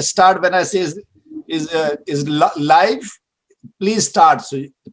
start when I say is live, please start.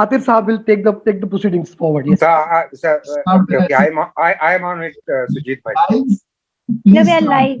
Atir Saab will take the proceedings forward. Yes. Sir, okay. I am on it, Sujit bhai. No, we are live.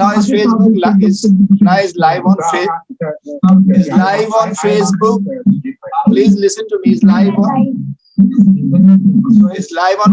now is Facebook is live on Facebook. Is live on Facebook. Please listen to me. Is live on. So it's live on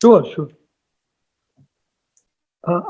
Sure.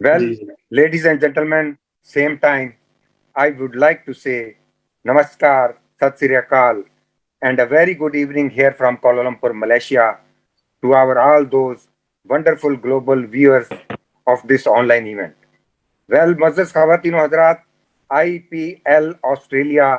Well, ladies and gentlemen, same time, I would like to say Namaskar, Sat Sri Akal, and a very good evening here from Kuala Lumpur, Malaysia, to our all those wonderful global viewers of this online event. Well, Muazzaz Khawatino Hazrat, IPL Australia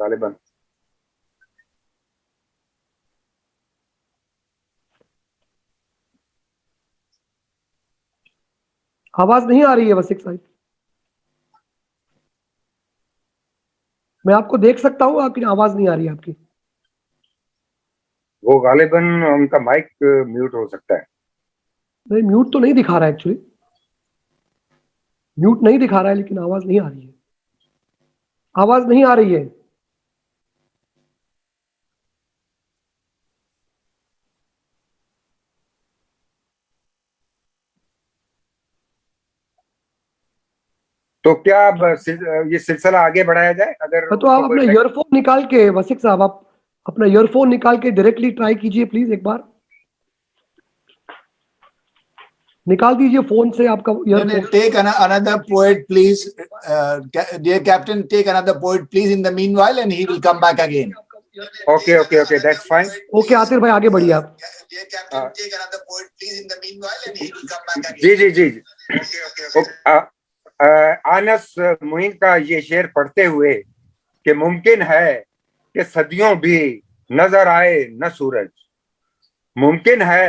غالباً. آواز نہیں آ رہی ہے وسیق صاحب. میں آپ کو دیکھ سکتا ہوں لیکن آواز نہیں آ رہی ہے آپ کی. وہ غالباً ان کا مائک میوٹ ہو سکتا ہے. نہیں میوٹ تو نہیں دکھا رہا ہے ایکچولی. میوٹ نہیں دکھا رہا ہے لیکن آواز نہیں آ رہی ہے. آواز نہیں آ رہی ہے. تو کیا اب یہ سلسلہ آگے بڑھایا جائے؟ اگر تو آپ اپنا ایئر فون نکال کے وسیق صاحب آپ اپنا ایئر فون نکال کے ڈائریکٹلی ٹرائی کیجئے پلیز ایک بار. نکال دیجئے فون سے آپ کا earphone. Take another poet, please. Dear Captain, take another poet, please, in the meanwhile, and he will come back again. Okay, that's fine. Okay Atir بھائی آگے بڑھیے آپ. Dear Captain, take another poet, please, in the meanwhile, and he will come back again. جی. آنس معین کا یہ شعر پڑھتے ہوئے کہ ممکن ہے کہ صدیوں بھی نظر آئے نہ سورج، ممکن ہے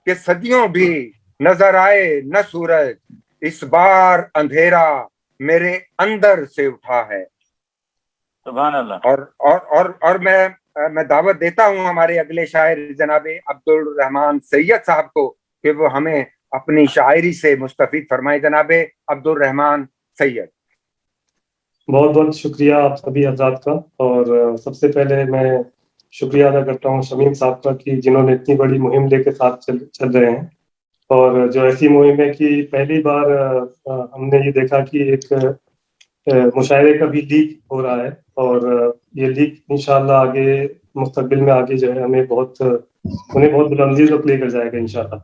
کہ صدیوں بھی نظر آئے نہ سورج، اس بار اندھیرا میرے اندر سے اٹھا ہے. سبحان اللہ. اور میں دعوت دیتا ہوں ہمارے اگلے شاعر جناب عبدالرحمان سید صاحب کو کہ وہ ہمیں اپنی شاعری سے مستفید فرمائے. جناب عبدالرحمان سید. بہت بہت شکریہ آپ سبھی حضرات کا. اور سب سے پہلے میں شکریہ ادا کرتا ہوں شمیم صاحب کا کہ جنہوں نے اتنی بڑی مہم لے کے ساتھ چل رہے ہیں، اور جو ایسی مہم ہے کہ پہلی بار ہم نے یہ دیکھا کہ ایک مشاعرے کا بھی لیک ہو رہا ہے، اور یہ لیک انشاءاللہ آگے مستقبل میں آگے جو ہے انہیں بہت بلندی تک لے کر جائے گا انشاءاللہ.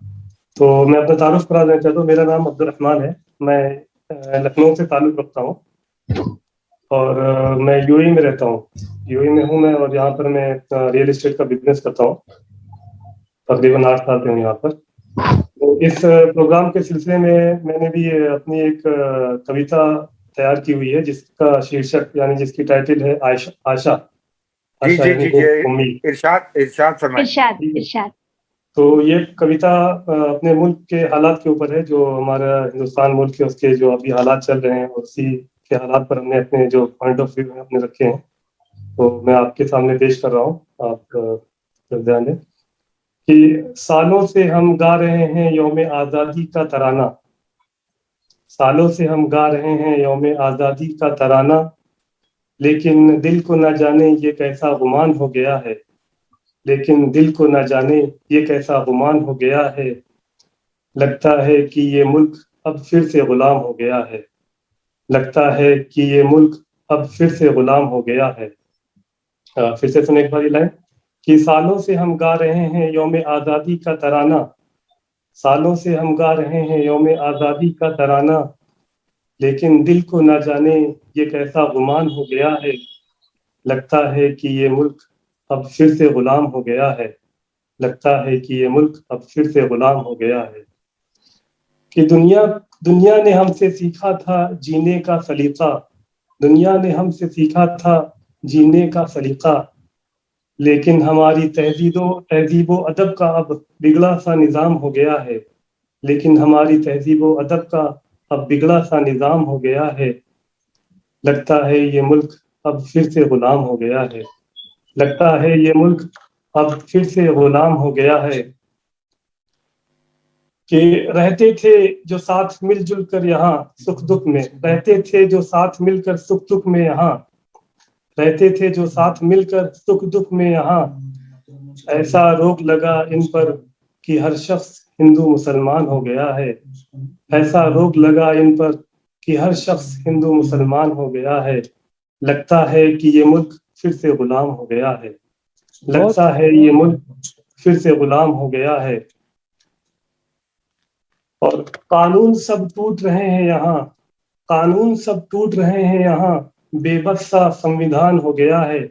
تو میں اپنا تعارف کرا دینا چاہتا ہوں. میرا نام عبدالرحمان ہے، میں لکھنؤ سے تعلق رکھتا ہوں، اور میں یو اے میں رہتا ہوں. یو اے میں ہوں میں، اور یہاں پر میں ریئل اسٹیٹ کا بزنس کرتا ہوں. تقریباً 8 سال سے ہوں یہاں پر. تو اس پروگرام کے سلسلے میں میں نے بھی اپنی ایک کویتا تیار کی ہوئی ہے جس کا شیرشک یعنی جس کی ٹائٹل ہے آشا. ارشاد ارشاد. تو یہ کویتا اپنے ملک کے حالات کے اوپر ہے، جو ہمارا ہندوستان ملک ہے اس کے جو ابھی حالات چل رہے ہیں، اور اسی کے حالات پر ہم نے اپنے جو پوائنٹ آف ویو ہیں اپنے رکھے ہیں. تو میں آپ کے سامنے پیش کر رہا ہوں. آپ دھیان دیں کہ سالوں سے ہم گا رہے ہیں یوم آزادی کا ترانہ، سالوں سے ہم گا رہے ہیں یوم آزادی کا ترانہ، لیکن دل کو نہ جانے یہ کیسا گمان ہو گیا ہے، لیکن دل کو نہ جانے یہ کیسا گمان ہو گیا ہے، لگتا ہے کہ یہ ملک اب پھر سے غلام ہو گیا ہے، لگتا ہے کہ یہ ملک اب پھر سے غلام ہو گیا ہے. پھر سے سنیں ایک بار یہ لائن کہ سالوں سے ہم گا رہے ہیں یوم آزادی کا ترانہ، سالوں سے ہم گا رہے ہیں یوم آزادی کا ترانہ، لیکن دل کو نہ جانے یہ کیسا گمان ہو گیا ہے، لگتا ہے کہ یہ ملک اب پھر سے غلام ہو گیا ہے، لگتا ہے کہ یہ ملک اب پھر سے غلام ہو گیا ہے. کہ دنیا نے ہم سے سیکھا تھا جینے کا سلیقہ، دنیا نے ہم سے سیکھا تھا جینے کا سلیقہ، لیکن ہماری تہذیب و ادب کا اب بگڑا سا نظام ہو گیا ہے، لیکن ہماری تہذیب و ادب کا اب بگڑا سا نظام ہو گیا ہے، لگتا ہے یہ ملک اب پھر سے غلام ہو گیا ہے، لگتا ہے یہ ملک اب پھر سے غلام ہو گیا ہے. کہ رہتے تھے جو ساتھ مل جل کر یہاں سکھ دکھ میں، رہتے تھے جو ساتھ مل کر سکھ دکھ میں یہاں، رہتے تھے جو ساتھ مل کر سکھ دکھ میں یہاں، ایسا روک لگا ان پر کہ ہر شخص ہندو مسلمان ہو گیا ہے، ایسا روک لگا ان پر کہ ہر شخص ہندو مسلمان ہو گیا ہے، لگتا ہے کہ یہ ملک پھر سے غلام ہو گیا ہے، لگتا ہے یہ ملک پھر سے غلام ہو گیا ہے. اور قانون سب ٹوٹ رہے ہیں یہاں، قانون سب ٹوٹ رہے ہیں یہاں، بے بس سا سمویدھان ہو گیا ہے،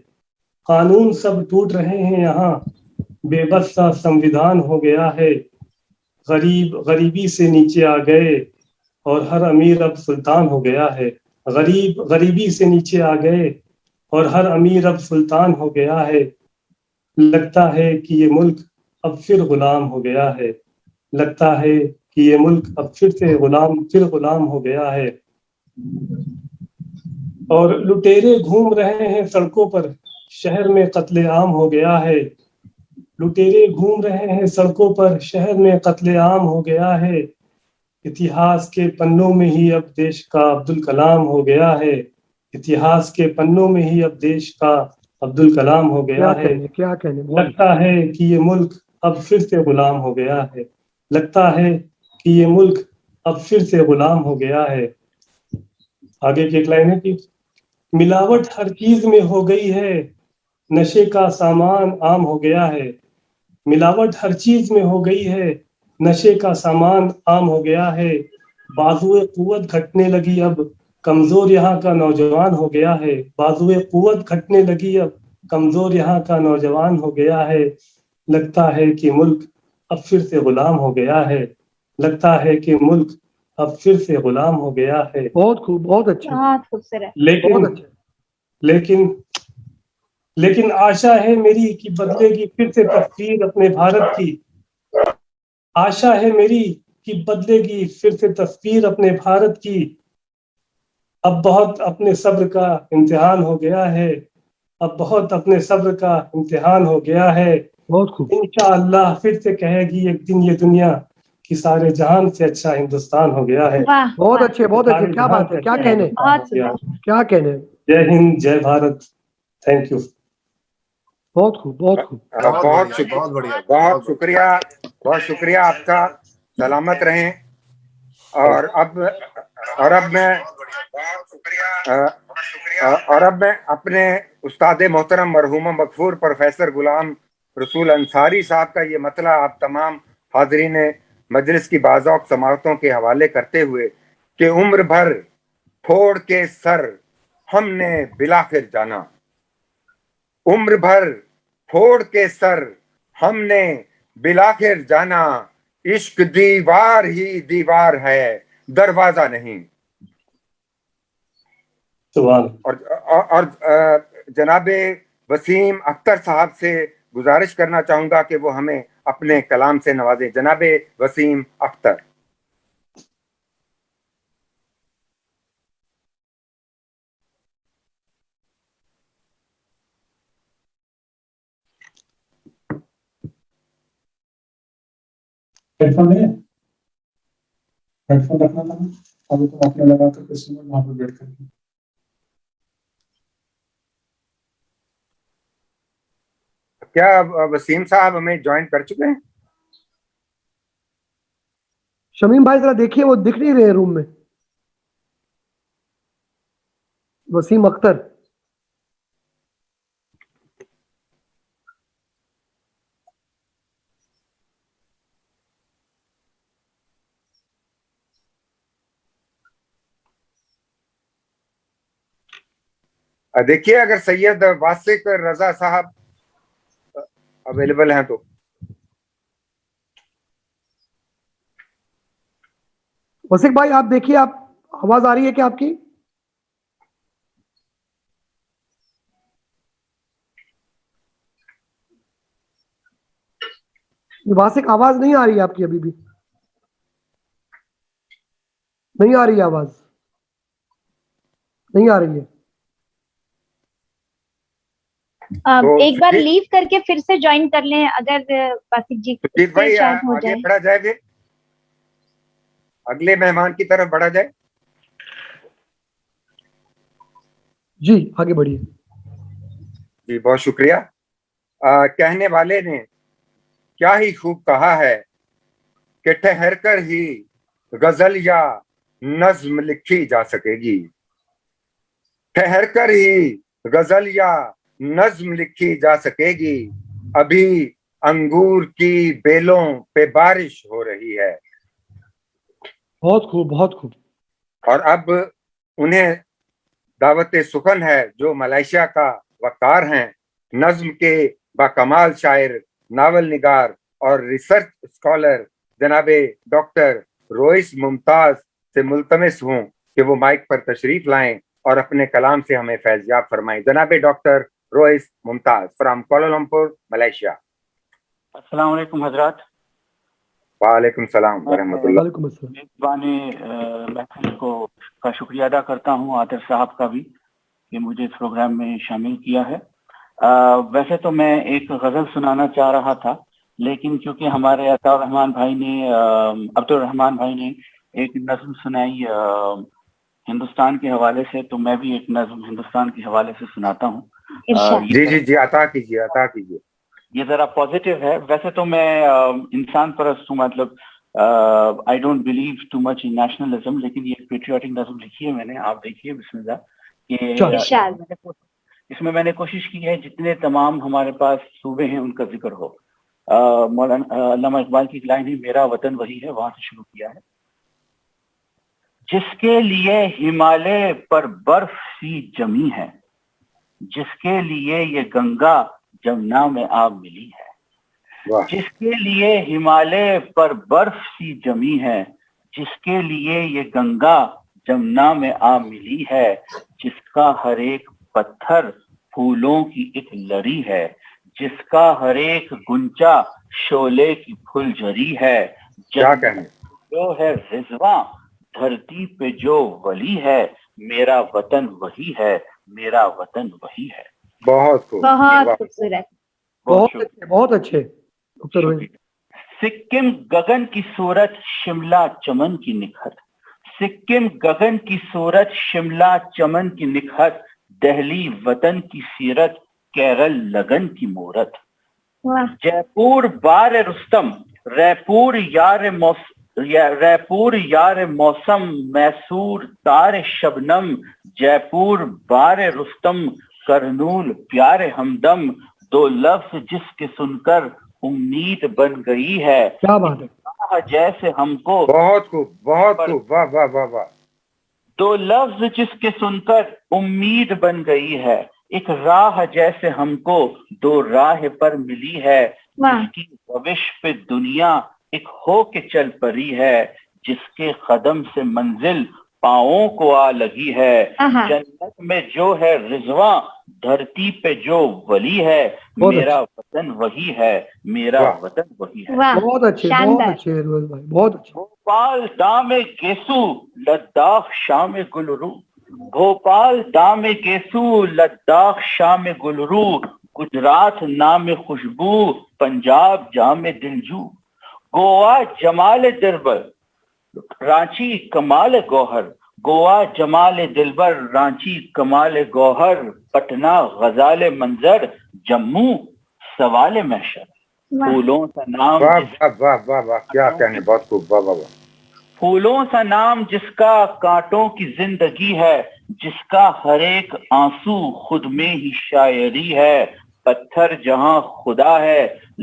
قانون سب ٹوٹ رہے ہیں یہاں، بے بس سا سمویدھان ہو گیا ہے، غریب غریبی سے نیچے آ گئے اور ہر امیر اب سلطان ہو گیا ہے، غریب غریبی سے نیچے آ گئے اور ہر امیر اب سلطان ہو گیا ہے، لگتا ہے کہ یہ ملک اب پھر غلام ہو گیا ہے، لگتا ہے کہ یہ ملک اب پھر غلام ہو گیا ہے۔ اور لٹیرے گھوم رہے ہیں سڑکوں پر، شہر میں قتل عام ہو گیا ہے، لٹیرے گھوم رہے ہیں سڑکوں پر، شہر میں قتل عام ہو گیا ہے، اتہاس کے پنوں میں ہی اب دیش کا عبدالکلام ہو گیا ہے، اتہاس کے پنوں میں ہی اب دیش کا عبدالکلام ہو گیا ہے، کیا کہنے لگتا ہے کہ یہ ملک اب پھر سے غلام ہو گیا ہے، لگتا ہے کہ یہ ملک اب پھر سے غلام ہو گیا ہے۔ آگے کی ایک لائن ہے کہ ملاوٹ ہر چیز میں ہو گئی ہے، نشے کا سامان عام ہو گیا ہے، ملاوٹ ہر چیز میں ہو گئی ہے، نشے کا سامان عام ہو گیا ہے، بازوئے قوت گھٹنے لگی اب، کمزور یہاں کا نوجوان ہو گیا ہے، بازوئے قوت گھٹنے لگی اب، کمزور یہاں کا نوجوان ہو گیا ہے، لگتا ہے کہ ملک اب پھر سے غلام ہو گیا ہے، لگتا ہے کہ ملک اب پھر سے غلام ہو گیا ہے۔ بہت خوب، بہت اچھا، بہت خوبصورت۔ بہت اچھا۔ لیکن آشا ہے میری کہ بدلے گی پھر سے تصویر اپنے بھارت کی، آشا ہے میری کہ بدلے گی پھر سے تصویر اپنے بھارت کی، اب بہت اپنے صبر کا امتحان ہو گیا ہے، اب بہت اپنے صبر کا امتحان ہو گیا ہے، بہت خوب، انشاءاللہ پھر سے کہے گی ایک دن یہ دنیا کہ سارے جہان سے اچھا ہندوستان ہو گیا ہے۔ واہ بہت اچھے، بہت اچھے، کیا بات ہے، کیا کہنے، بہت سندر۔ کیا کہنے، جے ہند، جے بھارت، تھینک یو۔ بہت خوب، بہت خوب۔ بہت شکریہ، بہت شکریہ آپ کا، سلامت رہیں۔ اور اب میں اپنے استاد محترم مرحوم مغفور پروفیسر غلام رسول انصاری صاحب کا یہ مطلع آپ تمام حاضرین مجلس کی باذوق سماعتوں کے حوالے کرتے ہوئے کہ عمر بھر پھوڑ کے سر ہم نے بلاخر جانا، عمر بھر پھوڑ کے سر ہم نے بلاخر جانا، عشق دیوار ہی دیوار ہے دروازہ نہیں۔ اور جناب وسیم اختر صاحب سے گزارش کرنا چاہوں گا کہ وہ ہمیں اپنے کلام سے نوازیں۔ جناب وسیم اختر۔ ہیڈ فون ہے، ہیڈ فون رکھنا تھا نا، ابھی تو آپ نے لگا تو کسی میں وہاں پہ بیٹھ کر کیا وسیم صاحب ہمیں جوائن کر چکے ہیں؟ شمیم بھائی ذرا دیکھیے، وہ دکھ نہیں رہے روم میں، وسیم اختر۔ دیکھیے اگر سید واسق رضا صاحب اویلیبل ہیں تو۔ واسق بھائی آپ دیکھیے، آپ آواز آ رہی ہے کیا آپ کی؟ واسق آواز نہیں آ رہی ہے آپ کی، ابھی بھی نہیں آ رہی ہے آواز، نہیں آ رہی ہے۔ ایک بار لیو کر کے پھر سے جوائن کر لیں اگر واسق جی بھائی شاید ہو آگے جائے۔ بڑھا جائے، اگلے مہمان کی طرف بڑھا جائے۔ جی آگے بڑھیے۔ جی بہت شکریہ۔ کہنے والے نے کیا ہی خوب کہا ہے کہ ٹھہر کر ہی غزل یا نظم لکھی جا سکے گی، ٹھہر کر ہی غزل یا نظم لکھی جا سکے گی، ابھی انگور کی بیلوں پہ بارش ہو رہی ہے۔ بہت خوب، بہت خوب۔ اور اب انہیں دعوت سخن ہے جو ملائیشیا کا وقار ہیں، نظم کے باکمال شاعر، ناول نگار اور ریسرچ اسکالر جناب ڈاکٹر روئس ممتاز سے ملتمس ہوں کہ وہ مائک پر تشریف لائیں اور اپنے کلام سے ہمیں فیضیاب فرمائیں. جناب doctor Rais Mumtaz from Kuala Lumpur Malaysia. السلام علیکم حضرات. وعلیکم السلام ورحمۃ اللہ. وعلیکم السلام. میزبان محفل کا شکریہ ادا کرتا ہوں، عاطر صاحب کا بھی، کہ مجھے اس پروگرام میں شامل کیا ہے. ویسے تو میں ایک غزل سنانا چاہ رہا تھا، لیکن چونکہ ہمارے عطا الرحمان بھائی نے عبد الرحمان بھائی نے ایک نظم سنائی ہندوستان کے حوالے سے، تو میں بھی ایک نظم ہندوستان کے حوالے سے سناتا ہوں. جی عطا کیجیے. یہ ذرا پازیٹیو ہے. ویسے تو میں انسان پرست ہوں، مطلب I don't believe too much in nationalism, لیکن یہ پیٹریوٹک نظم لکھی ہے میں نے، آپ دیکھیے بسم اللہ. اس میں میں نے کوشش کی ہے جتنے تمام ہمارے پاس صوبے ہیں ان کا ذکر ہو. مولانا علامہ اقبال کی ایک لائن ہے، میرا وطن وہی ہے، وہاں سے شروع کیا ہے. جس کے لیے ہمالیہ پر برف سی جمی ہے، جس کے لیے یہ گنگا جمنا میں آ ملی ہے، جس کے لیے ہمالیہ پر برف سی جمی ہے، جس کے لیے یہ گنگا جمنا میں آ ملی ہے، جس کا ہر ایک پتھر پھولوں کی ایک لڑی ہے، جس کا ہر ایک گنچا شعلے کی پھل جھری ہے، جو ہے رضواں دھرتی پہ جو ولی ہے، میرا وطن وہی ہے، میرا وطن وہی ہے. بہت خوبصورت. بہت اچھے. سکم گگن کی صورت شملہ چمن کی نکھت، سکم گگن کی صورت شملہ چمن کی نکھت، دہلی وطن کی سیرت کیرل لگن کی مورت. جے پور بار رستم ریپور یار موسم میسور تار شبنم، جے پور بار رستم کرنول پیار ہمدم، دو لفظ جس کے سن کر امید بن گئی ہے. کیا بات ہے. جیسے ہم کو بہت خوب واہ واہ واہ واہ. دو لفظ جس کے سن کر امید بن گئی ہے، ایک راہ جیسے ہم کو دو راہ پر ملی ہے، جس کی روش پہ دنیا ایک ہو کے چل پڑی ہے، جس کے قدم سے منزل پاؤں کو آ لگی ہے. جنت میں جو ہے رضواں دھرتی پہ جو ولی ہے، میرا وطن وہی ہے، میرا وطن وہی ہے. بہت اچھے بہت اچھے. بھوپال دام گیسو لداخ شام گلرو، بھوپال دام گیسو لداخ شام گلرو، گجرات نام خوشبو پنجاب جام دلجو، گوا جمال دلبر رانچی کمال گوہر، گوا جمال دلبر رانچی کمال گوہر، پٹنہ غزال منظر جموں سوال محشر. پھولوں کا نام کیا کہنے. بہت خوب واہ واہ. پھولوں سا نام جس کا کانٹوں کی زندگی ہے، جس کا ہر ایک آنسو خود میں ہی شاعری ہے، پتھر جہاں خدا ہے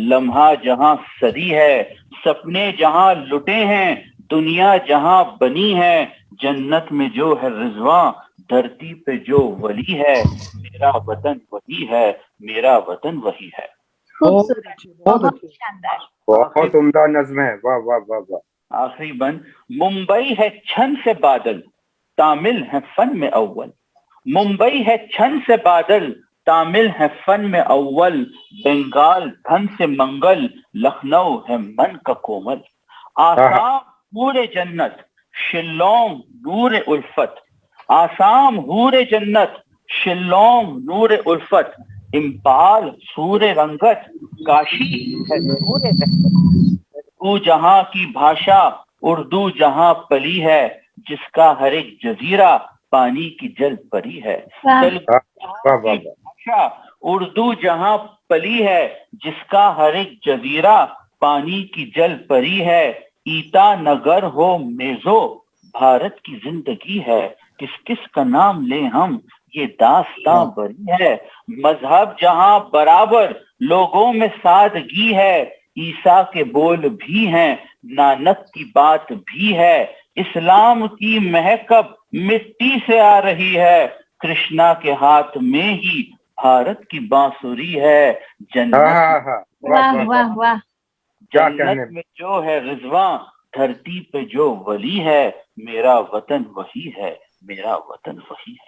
لمحہ جہاں صدی ہے، سپنے جہاں لٹے ہیں دنیا جہاں بنی ہے، جنت میں جو ہے رضواں دھرتی پہ جو ولی ہے، میرا وطن وہی ہے، میرا وطن وہی ہے. بہت شاندار. بہت عمدہ نظم ہے. واہ واہ واہ واہ. آخری بند. ممبئی ہے چھن سے بادل تامل ہے فن میں اول، ممبئی ہے چھن سے بادل تامل ہے فن میں اول، بنگال دھن سے منگل لکھنؤ ہے من کا کومل، آسام حور جنت شلونگ نور الفت، آسام حور جنت شلونگ نور الفت، امپال سور رنگت کاشی ہے نور رحمت، اردو جہاں کی بھاشا اردو جہاں پلی ہے، جس کا ہر ایک جزیرہ پانی کی جل پری ہے، بھاشا اردو جہاں پلی ہے، جس کا ہر ایک جزیرہ پانی کی جل پری ہے، ایتا نگر ہو میزو بھارت کی زندگی ہے، کس کس کا نام لیں ہم یہ داستاں بری ہے، مذہب جہاں برابر لوگوں میں سادگی ہے، عیسیٰ کے بول بھی ہیں نانک کی بات بھی ہے، اسلام کی مہکب مٹی سے آ رہی ہے، کرشنا کے ہاتھ میں ہی بھارت کی بانسری ہے، جنت میں جو ہے رضواں دھرتی پہ جو ولی ہے، میرا وطن وہی ہے، میرا وطن وہی ہے.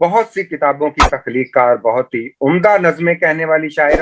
بہت سی کتابوں کی تخلیق کار، بہت ہی عمدہ نظمیں کہنے والی شاعر